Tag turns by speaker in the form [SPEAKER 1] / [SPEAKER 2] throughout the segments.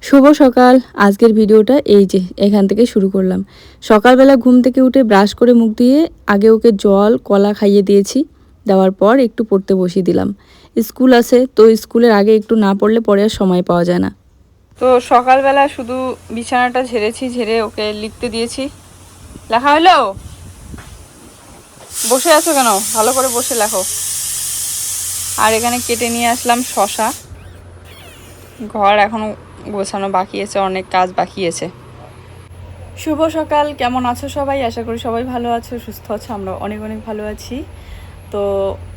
[SPEAKER 1] শুভ সকাল। আজকের ভিডিওটা এই যে এখান থেকে শুরু করলাম। সকালবেলা ঘুম থেকে উঠে ব্রাশ করে মুখ দিয়ে আগে ওকে জল কলা খাইয়ে দিয়েছি। দেওয়ার পর একটু পড়তে বসিয়ে দিলাম। স্কুল আছে তো স্কুলের আগে একটু না পড়লে পরে আর সময় পাওয়া যায় না। তো সকালবেলা শুধু বিছানাটা ঝেড়েছি, ঝেড়ে ওকে লিখতে দিয়েছি। লেখা হলো? বসে আছো কেন? ভালো করে বসে লেখো। আর এখানে কেটে নিয়ে আসলাম শশা। ঘর এখনো গোছানো বাকি আছে, অনেক কাজ বাকি আছে। শুভ সকাল, কেমন আছো সবাই? আশা করি সবাই ভালো আছো, সুস্থ আছো। আমরা অনেক অনেক ভালো আছি। তো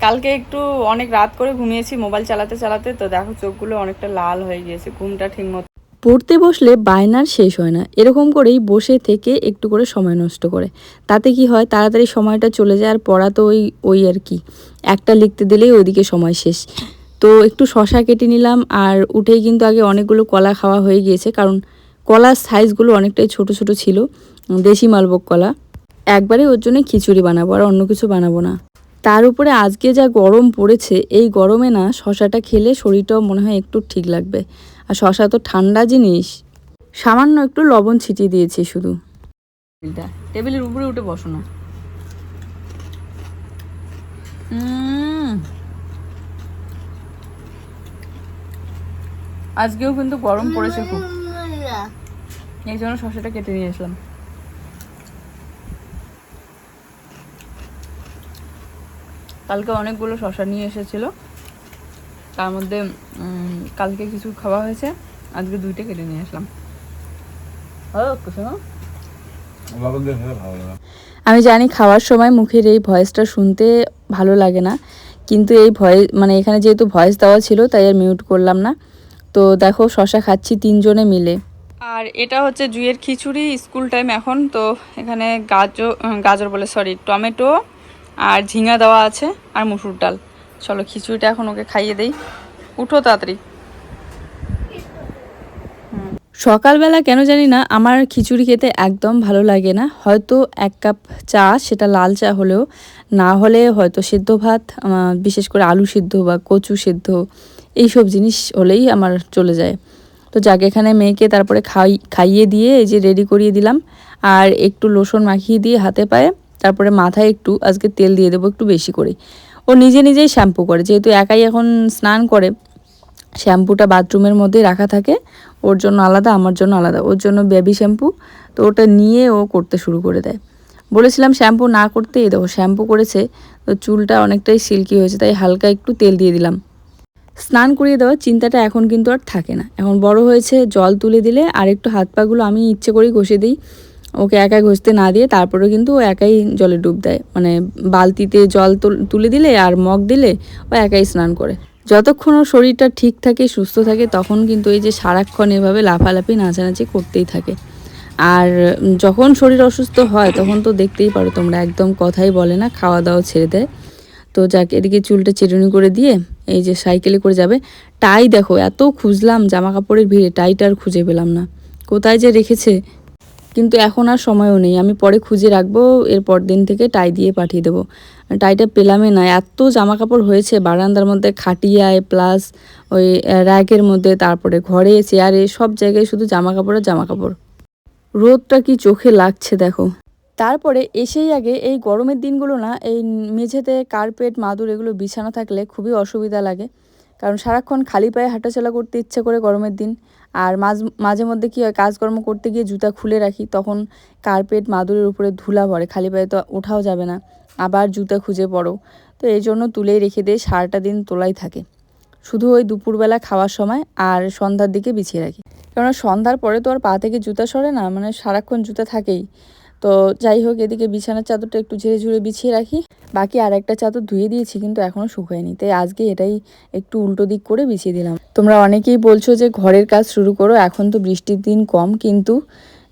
[SPEAKER 1] কালকে একটু অনেক রাত করে ঘুমিয়েছি মোবাইল চালাতে চালাতে, তো দেখো চোখগুলো অনেকটা লাল হয়ে গিয়েছে, ঘুমটা ঠিক মতো। পড়তে বসলে বায়নার শেষ হয় না, এরকম করেই বসে থেকে একটু করে সময় নষ্ট করে। তাতে কি হয়, তাড়াতাড়ি সময়টা চলে যায়। আর পড়া তো ওই ওই আর কি, একটা লিখতে দিলেই ওইদিকে সময় শেষ। তো একটু শশা কেটে নিলাম, আর উঠেই কিন্তু আগে অনেকগুলো কলা খাওয়া হয়ে গিয়েছে, কারণ কলার সাইজগুলো অনেকটাই ছোট ছোট ছিল, দেশি মালভোগ কলা। একবারে ওর জন্য খিচুড়ি বানাবো, আর অন্য কিছু বানাবো না। তার উপরে আজকে যা গরম পড়েছে, এই গরমে না শশাটা খেলে শরীরটাও মনে হয় একটু ঠিক লাগবে। আর শশা তো ঠান্ডা জিনিস। সামান্য একটু লবণ ছিটিয়ে দিয়েছি শুধু। টেবিলের উপরে উঠে বসো না। আজকেও কিন্তু গরম পড়েছে খুব, এই জন্য শশাটা কেটে নিয়ে আসলাম। কালকে অনেকগুলো শশা নিয়ে এসেছিল, তার মধ্যে কালকে কিছু খাওয়া হয়েছে, আজকে দুইটা কেটে নিয়ে আসলাম। আমি জানি খাওয়ার সময় মুখের এই ভয়েসটা শুনতে ভালো লাগে না, কিন্তু এই ভয়েস মানে এখানে যেহেতু ভয়েস দেওয়া ছিল তাই আর মিউট করলাম না। তো দেখো শশা খাচ্ছি তিনজনে মিলে। আর এটা হচ্ছে জুয়ের খিচুড়ি, স্কুল টাইম এখন। তো এখানে গাজর বলে সরি টমেটো আর ঝিঙা দেওয়া আছে, আর মুসুর ডাল। চলো খিচুড়িটা এখন ওকে খাইয়ে দেই। উঠো তাড়াতাড়ি। সকালবেলা কেন জানি না আমার খিচুড়ি খেতে একদম ভালো লাগে না। হয়তো এক কাপ চা, সেটা লাল চা হলেও, না হলে হয়তো সেদ্ধ ভাত, বিশেষ করে আলু সিদ্ধ বা কচু সিদ্ধ, এইসব জিনিস হলেই আমার চলে যায়। তো যাকে এখানে মেয়েকে তারপরে খাইয়ে দিয়ে এই যে রেডি করিয়ে দিলাম, আর একটু লোশন মাখিয়ে দিয়ে হাতে পায়ে, তারপরে মাথায় একটু আজকে তেল দিয়ে দেবো একটু বেশি করে। ও নিজে নিজেই শ্যাম্পু করে, যেহেতু একাই এখন স্নান করে, শ্যাম্পুটা বাথরুমের মধ্যেই রাখা থাকে। ওর জন্য আলাদা, আমার জন্য আলাদা। ওর জন্য বেবি শ্যাম্পু, তো ওটা নিয়ে ও করতে শুরু করে দেয়। বলেছিলাম শ্যাম্পু না করতে, এই দেখো শ্যাম্পু করেছে। তো চুলটা অনেকটাই সিল্কি হয়েছে, তাই হালকা একটু তেল দিয়ে দিলাম। স্নান করিয়ে দেওয়ার চিন্তাটা এখন কিন্তু আর থাকে না, এখন বড় হয়েছে। জল তুলে দিলে আর একটু হাত পাগুলো আমি ইচ্ছে করেই ঘষে দিই, ওকে একাই ঘষতে না দিয়ে। তারপরে কিন্তু ও একাই জলে ডুব দেয়, মানে বালতিতে জল তুলে দিলে আর মগ দিলে ও একাই স্নান করে। যতক্ষণ ওর শরীরটা ঠিক থাকে, সুস্থ থাকে, তখন কিন্তু এই যে সারাক্ষণ এভাবে লাফালাফি নাচানাচি করতেই থাকে। আর যখন শরীর অসুস্থ হয় তখন তো দেখতেই পারো তোমরা, একদম কথাই বলে না, খাওয়া দাওয়া ছেড়ে দেয়। তো যাকে এদিকে চুলটা চিরুনি করে দিয়ে এই যে সাইকেলে করে যাবে। টাই দেখো, এত খুঁজলাম জামা কাপড়ের ভিড়ে, টাইটা আর খুঁজে পেলাম না, কোথায় যে রেখেছে। কিন্তু এখন আর সময়ও নেই, আমি পরে খুঁজে রাখবো, এরপর দিন থেকে টাই দিয়ে পাঠিয়ে দেবো। টাইটা পেলামই না, এত জামা কাপড় হয়েছে বারান্দার মধ্যে, খাটিয়ায় প্লাস ওই র্যাকের মধ্যে, তারপরে ঘরে চেয়ারে, সব জায়গায় শুধু জামা কাপড় আর জামা কাপড়। রোদটা কি চোখে লাগছে দেখো। তারপরে এসেই আগে এই গরমের দিনগুলো না, এই মেঝেতে কার্পেট মাদুর এগুলো বিছানো থাকলে খুবই অসুবিধা লাগে, কারণ সারাক্ষণ খালি পায়ে হাঁটাচলা করতে ইচ্ছে করে গরমের দিন। আর মাঝে মধ্যে কী হয়, কাজকর্ম করতে গিয়ে জুতা খুলে রাখি, তখন কার্পেট মাদুরের উপরে ধুলা পড়ে, খালি পায়ে তো ওঠাও যাবে না, আবার জুতা খুঁজে পড়ো। তো এই জন্য তুলেই রেখে দিয়ে সারাটা দিন তোলাই থাকে, শুধু ওই দুপুরবেলা খাওয়ার সময় আর সন্ধ্যার দিকে বিছিয়ে রাখি। কেননা সন্ধ্যার পরে তো আর পা থেকে জুতা সরে না, মানে সারাক্ষণ জুতা থাকেই। তো যাই হোক, এদিকে বিছানার চাদরটা একটু ঝেড়ে ঝুড়ে বিছিয়ে রাখি। বাকি আর একটা চাদর ধুয়ে দিয়েছি, কিন্তু এখনও শুকায়নি, তাই আজকে এটাই একটু উল্টো দিক করে বিছিয়ে দিলাম। তোমরা অনেকেই বলছো যে ঘরের কাজ শুরু করো, এখন তো বৃষ্টির দিন কম, কিন্তু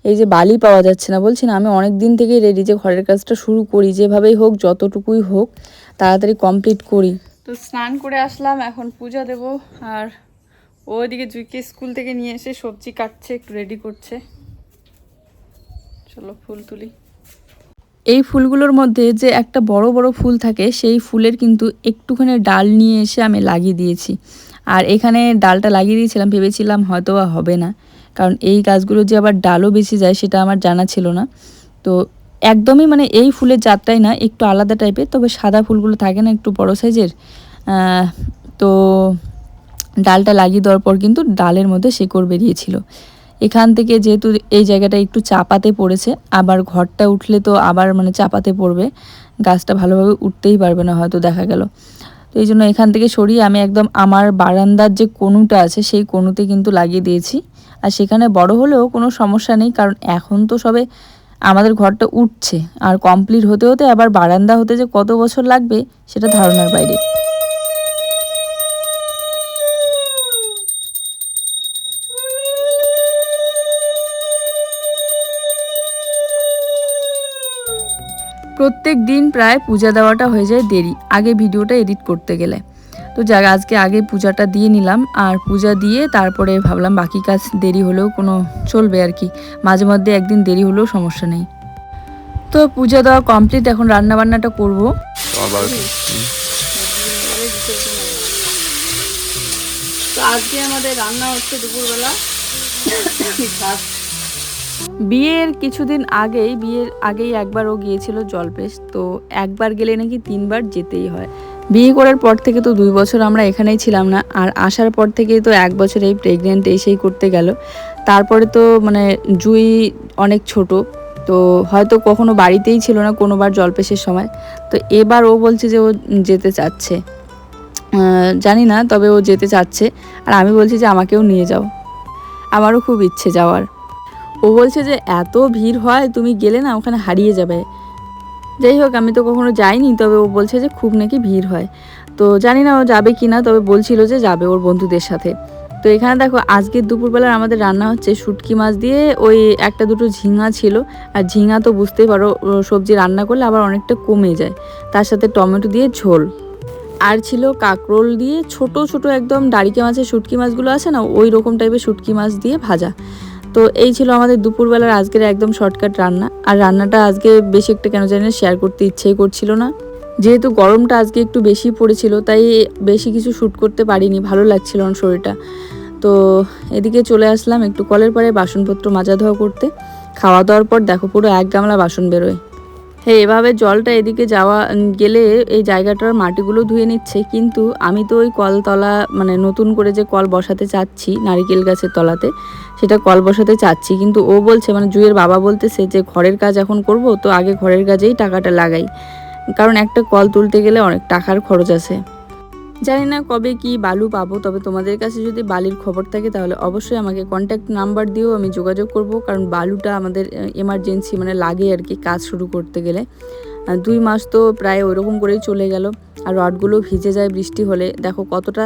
[SPEAKER 1] এই যে বালি পাওয়া যাচ্ছে না, বলছি না আমি অনেক দিন থেকেই রেডি যে ঘরের কাজটা শুরু করি, যেভাবেই হোক যতটুকুই হোক তাড়াতাড়ি কমপ্লিট করি। তো স্নান করে আসলাম, এখন পূজা দেব। আর ওইদিকে জুইকে স্কুল থেকে নিয়ে এসে সবজি কাটছে, একটু রেডি করছে। চলো ফুল তুলি। এই ফুলগুলোর মধ্যে যে একটা বড় বড় ফুল থাকে, সেই ফুলের কিন্তু একটুখানি ডাল নিয়ে এসে আমি লাগিয়ে দিয়েছি। আর এখানে ডালটা লাগিয়ে দিয়েছিলাম, ভেবেছিলাম হয়তো বা হবে না, কারণ এই গাছগুলো যে আবার ডালও বেশি যায় সেটা আমার জানা ছিল না। তো একদমই মানে এই ফুলের জাতটাই না, একটু আলাদা টাইপের, তবে সাদা ফুলগুলো থাকে না একটু বড় সাইজের। তো ডালটা লাগিয়ে দেওয়ার পর কিন্তু ডালের মধ্যে শিকড় বেরিয়েছিল। এখান থেকে যেহেতু এই জায়গাটা একটু চাপাতে পড়েছে, আবার ঘরটা উঠলে তো আবার মানে চাপাতে পড়বে, গাছটা ভালোভাবে উঠতেই পারবে না হয়তো দেখা গেল। তো এই জন্য এখান থেকে সরিয়ে আমি একদম আমার বারান্দার যে কোণটা আছে সেই কোণতে কিন্তু লাগিয়ে দিয়েছি। আর সেখানে বড় হলেও কোনো সমস্যা নেই, কারণ এখন তো সবে আমাদের ঘরটা উঠছে, আর কমপ্লিট হতে হতে আবার বারান্দা হতে যে কত বছর লাগবে সেটা ধারণার বাইরে। প্রত্যেক দিন প্রায় পূজা দেওয়াটা হয়ে যায় দেরি আগে ভিডিওটা এডিট করতে গেলে। তো যাক আজকে আগে পূজাটা দিয়ে নিলাম, আর পূজা দিয়ে তারপরে ভাবলাম বাকি কাজ দেরি হলেও কোনো চলবে আর কি, মাঝে মধ্যে একদিন দেরি হলেও সমস্যা নেই। তো পূজা দেওয়া কমপ্লিট, এখন রান্না বান্নাটা করবো। তো আজকে আমাদের রান্না হচ্ছে দুপুরবেলা বিয়ের কিছুদিন বিয়ের আগেই একবার ও গিয়েছিল জলপেশ, তো একবার গেলে নাকি 3বার যেতেই হয়। বিয়ে করার পর থেকে তো 2 বছর আমরা এখানেই ছিলাম না, আর আসার পর থেকেই তো 1 বছর এই প্রেগনেন্ট এসেই করতে গেল। তারপরে তো মানে জুই অনেক ছোট, তো হয়তো কখনো বাড়িতেই ছিল না কোনোবার জলপেশের সময়। তো এবার ও বলছে যে ও যেতে চাচ্ছে, জানি না, তবে ও যেতে চাচ্ছে। আর আমি বলছি যে আমাকেও নিয়ে যাও, আমারও খুব ইচ্ছে যাওয়ার। ও বলছে যে এত ভিড় হয়, তুমি গেলে না ওখানে হারিয়ে যাবে। যাই হোক, আমি তো কখনো যাইনি, তবে ও বলছে যে খুব নাকি ভিড় হয়। তো জানি না ও যাবে কি না, তবে বলছিল যে যাবে ওর বন্ধুদের সাথে। তো এখানে দেখো আজকের দুপুরবেলার আমাদের রান্না হচ্ছে শুটকি মাছ দিয়ে, ওই একটা দুটো ঝিঙা ছিল। আর ঝিঙা তো বুঝতেই পারো সবজি রান্না করলে আবার অনেকটা কমে যায়, তার সাথে টমেটো দিয়ে ঝোল। আর ছিল কাঁকরোল দিয়ে ছোট ছোট একদম দাড়িকে মাছের শুটকি মাছগুলো আছে না, ওই রকম টাইপের শুটকি মাছ দিয়ে ভাজা। তো এই ছিল আমাদের দুপুরবেলার আজকের একদম শর্টকাট রান্না। আর রান্নাটা আজকে বেশি একটা কেন জানি না শেয়ার করতে ইচ্ছেই করছিল না, যেহেতু গরমটা আজকে একটু বেশি পড়েছিল, তাই বেশি কিছু শ্যুট করতে পারিনি, ভালো লাগছিল না শরীরটা। তো এদিকে চলে আসলাম একটু কলের পাড়ে বাসনপত্র মাজা ধোয়া করতে। খাওয়া দাওয়ার পর দেখো পুরো 1 গামলা বাসন বেরোয়। হ্যাঁ, এভাবে জলটা এদিকে যাওয়া গেলে এই জায়গাটার মাটিগুলো ধুয়ে নিচ্ছে, কিন্তু আমি তো ওই কলতলা মানে নতুন করে যে কল বসাতে চাচ্ছি নারিকেল গাছের তলাতে, সেটা কল বসাতে চাচ্ছি। কিন্তু ও বলছে মানে জুয়ের বাবা বলতেছে যে ঘরের কাজ এখন করব, তো আগে ঘরের কাজেই টাকাটা লাগাই, কারণ একটা কল তুলতে গেলে অনেক টাকার খরচ আছে। জানি না কবে কি বালু পাবো, তবে তোমাদের কাছে যদি বালির খবর থাকে তাহলে অবশ্যই আমাকে কন্ট্যাক্ট নাম্বার দিও, আমি যোগাযোগ করব। কারণ বালুটা আমাদের এমার্জেন্সি মানে লাগে আর কি কাজ শুরু করতে গেলে। 2 মাস তো প্রায় ওইরকম করেই চলে গেল, আর রডগুলো ভিজে যায় বৃষ্টি হলে। দেখো কতটা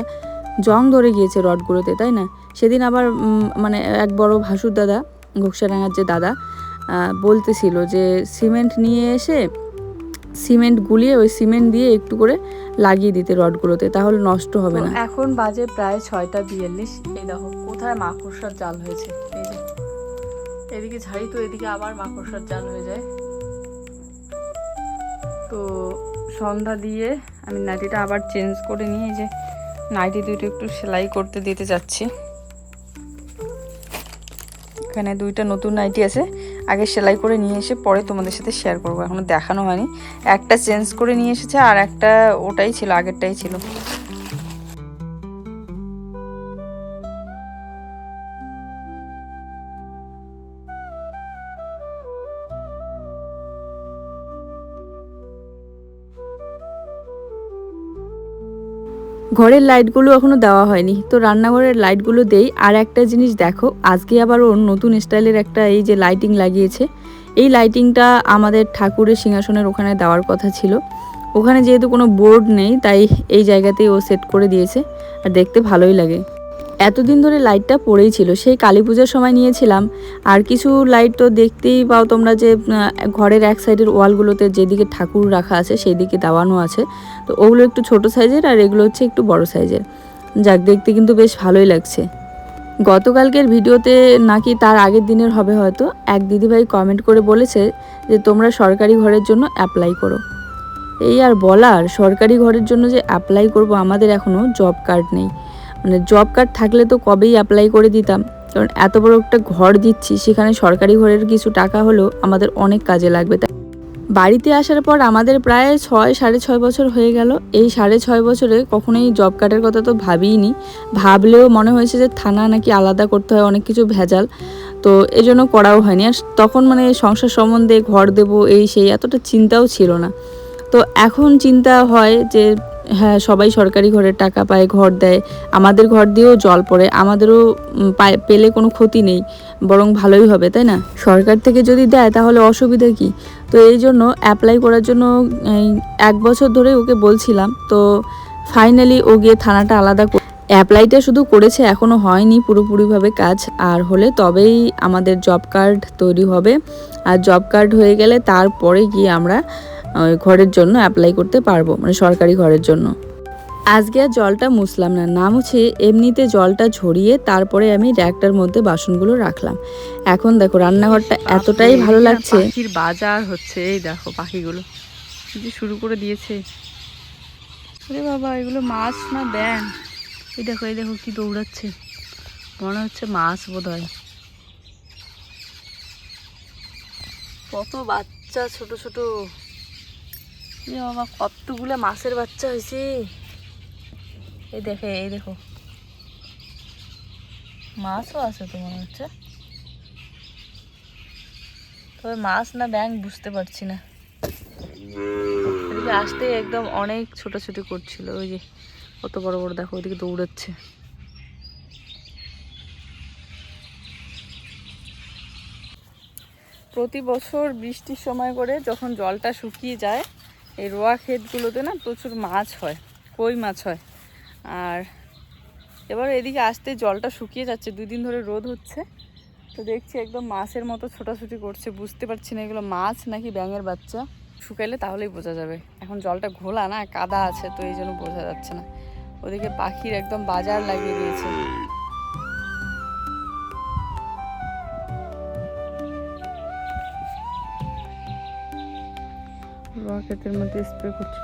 [SPEAKER 1] জং ধরে গিয়েছে রডগুলোতে, তাই না? সেদিন আবার মানে এক বড় ভাসুর দাদা, ঘোকসাডাঙ্গার যে দাদা, বলতেছিল যে সিমেন্ট নিয়ে এসে সিমেন্ট গুলিয়ে ওই সিমেন্ট দিয়ে একটু করে লাগিয়ে দিতে রডগুলোতে, তাহলে নষ্ট হবে না। এখন বাজে প্রায় 6টা 42। এই দেখো কোথায় মাকড়সার জাল হয়েছে, এই যে এদিকে ঝাড়ি তো এদিকে আবার মাকড়সার জাল হয়ে যায়। তো সন্ধ্যা দিয়ে আমি নাইটিটা আবার চেঞ্জ করে নিয়ে এই যে নাইটি দুটো একটু সেলাই করতে দিতে যাচ্ছি। এখানে 2টা নতুন নাইটি আছে, আগে সেলাই করে নিয়ে এসে পরে তোমাদের সাথে শেয়ার করবো, এখনো দেখানো হয়নি। একটা চেঞ্জ করে নিয়ে এসেছে, আর একটা ওটাই ছিল, আগেরটাই ছিল। ঘরের লাইটগুলো এখনো দেওয়া হয়নি, তো রান্নাঘরের লাইটগুলো দেই। আর একটা জিনিস দেখো, আজকে আবার ওর নতুন স্টাইলের একটা এই যে লাইটিং লাগিয়েছে। এই লাইটিংটা আমাদের ঠাকুরের সিংহাসনের ওখানে দেওয়ার কথা ছিল, ওখানে যেহেতু কোনো বোর্ড নেই তাই এই জায়গাতেই ও সেট করে দিয়েছে, আর দেখতে ভালোই লাগে। এতদিন ধরে লাইটটা পড়েই ছিল, সেই কালী পূজার সময় নিয়েছিলাম। আর কিছু লাইট তো দেখতেই পাও তোমরা যে ঘরের এক সাইডের ওয়ালগুলোতে যেদিকে ঠাকুর রাখা আছে সেই দিকে দেওয়ানো আছে, তো ওগুলো একটু ছোট সাইজের, আর এগুলো হচ্ছে একটু বড় সাইজের। যাক, দেখতে কিন্তু বেশ ভালোই লাগছে। গতকালকের ভিডিওতে নাকি তার আগের দিনের হবে হয়তো, এক দিদিভাই কমেন্ট করে বলেছে যে তোমরা সরকারি ঘরের জন্য অ্যাপ্লাই করো। এই আর বলার, সরকারি ঘরের জন্য যে অ্যাপ্লাই করব, আমাদের এখনও জব কার্ড নেই। মানে জব কার্ড থাকলে তো কবেই অ্যাপ্লাই করে দিতাম, কারণ এত বড় একটা ঘর দিচ্ছি, সেখানে সরকারি ঘরের কিছু টাকা হলেও আমাদের অনেক কাজে লাগবে। বাড়িতে আসার পর আমাদের প্রায় 6-6.5 বছর হয়ে গেল। এই 6.5 বছরে কখনোই জব কার্ডের কথা তো ভাবিইনি। ভাবলেও মনে হয়েছে যে থানা নাকি আলাদা করতে হয়, অনেক কিছু ভেজাল, তো এজন্য করাও হয়নি। আর তখন মানে সংসার সম্বন্ধে, ঘর দেবো এই সেই এতটা চিন্তাও ছিল না। তো এখন চিন্তা হয় যে হ্যাঁ, সবাই সরকারি ঘরের টাকা পায়, ঘর দেয়, আমাদের ঘর দিয়েও জল পড়ে, আমাদেরও পেলে কোনো ক্ষতি নেই, বরং ভালোই হবে, তাই না? সরকার থেকে যদি দেয় তাহলে অসুবিধা কি? তো এই জন্য অ্যাপ্লাই করার জন্য 1 বছর ধরে ওকে বলছিলাম। তো ফাইনালি ও গিয়ে থানাটা আলাদা অ্যাপ্লাইটা শুধু করেছে, এখনও হয়নি পুরোপুরিভাবে কাজ। আর হলে তবেই আমাদের জব কার্ড তৈরি হবে। আর জব কার্ড হয়ে গেলে তারপরে গিয়ে আমরা ঘরের জন্য অ্যাপ্লাই করতে পারবো, মানে সরকারি ঘরের জন্য। আজকে আর জলটা মুছলাম না, মুছে এমনিতে জলটা ঝরিয়ে তারপরে আমি র্যাকটার মধ্যে বাসনগুলো রাখলাম। এখন দেখো রান্নাঘরটা এতটাই ভালো লাগছে। পাখির বাজার হচ্ছে, এই দেখো পাখিগুলো কি শুরু করে দিয়েছে। আরে বাবা, এগুলো মাছ না ব্যাঙ? এই দেখো কি দৌড়াচ্ছে, মনে হচ্ছে মাছ বোধ হয়। কত বাচ্চা ছোট ছোট, বাবা কতগুলো মাছের বাচ্চা হয়েছে। এই দেখো মাছও আছে তো মনে হচ্ছে, তবে মাছ না ব্যাঙ বুঝতে পারছি না। এদিকে আসতে একদম অনেক ছোটাছুটি করছিল, ওই যে কত বড় বড় দেখো, ওইদিকে দৌড়াচ্ছে। প্রতি বছর বৃষ্টির সময় করে যখন জলটা শুকিয়ে যায়, এই রোয়া ক্ষেতগুলোতে না প্রচুর মাছ হয়, কই মাছ হয়। আর এবার এদিকে আসতে জলটা শুকিয়ে যাচ্ছে, 2 দিন ধরে রোদ হচ্ছে, তো দেখছি একদম মাছের মতো ছোটাছুটি করছে। বুঝতে পারছি না এগুলো মাছ নাকি ব্যাঙের বাচ্চা, শুকাইলে তাহলেই বোঝা যাবে। এখন জলটা ঘোলা না, কাদা আছে, তো এই জন্য বোঝা যাচ্ছে না। ওদিকে পাখির একদম বাজার লাগিয়ে দিয়েছে। রকেটের মধ্যে স্প্রে করছে।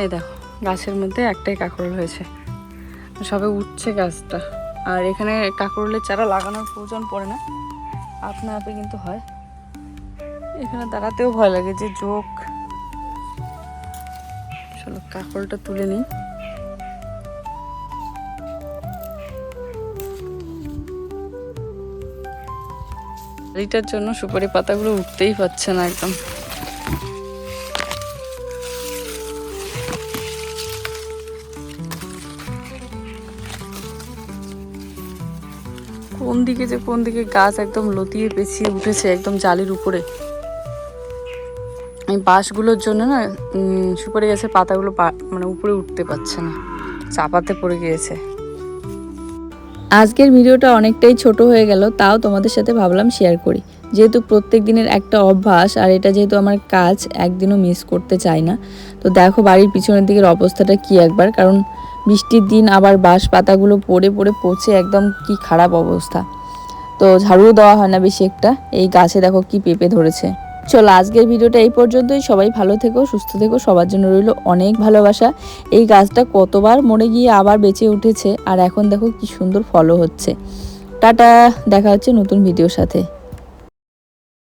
[SPEAKER 1] এই দেখো গাছের মধ্যে একটাই কাঁকরোল হয়েছে, সবে উঠছে গাছটা। আর এখানে কাঁকরোলের চারা লাগানোর প্রয়োজন পড়ে না, আপনা আপনি কিন্তু হয়। এখানে দাঁড়াতেও ভয় লাগে যে জোক। চলো কাঁকরোলটা তুলে নিই। এইটার জন্য সুপারি পাতাগুলো উঠতেই পারছে না একদম। কোন দিকে গাছ একদম লতিয়ে পেঁচিয়ে উঠেছে একদম জালির উপরে। এই বাঁশগুলোর জন্য না সুপারি গাছের পাতাগুলো মানে উপরে উঠতে পারছে না, চাপাতে পড়ে গিয়েছে। আজকের ভিডিওটা অনেকটাই ছোট হয়ে গেল, তাও তোমাদের সাথে ভাবলাম শেয়ার করি, যেহেতু প্রত্যেক দিনের একটা অভ্যাস, আর এটা যেহেতু আমার কাজ, একদিনও মিস করতে চাই না। তো দেখো বাড়ির পিছনের দিকের অবস্থাটা কি একবার, কারণ বৃষ্টির দিন আবার বাঁশ পাতাগুলো পড়ে পড়ে পচে একদম কি খারাপ অবস্থা। তো ঝাড়ুও দেওয়া হয় না বেশি একটা। এই গাছে দেখো কি পেঁপে ধরেছে। চলো আজকের ভিডিওটা এই পর্যন্তই। সবাই ভালো থেকো, সুস্থ থেকো, সবার জন্য রইল অনেক ভালোবাসা। এই গাছটা কতবার মরে গিয়ে আবার বেঁচে উঠেছে, আর এখন দেখো কি সুন্দর ফলও হচ্ছে। টাটা, দেখা হচ্ছে নতুন ভিডিওর সাথে।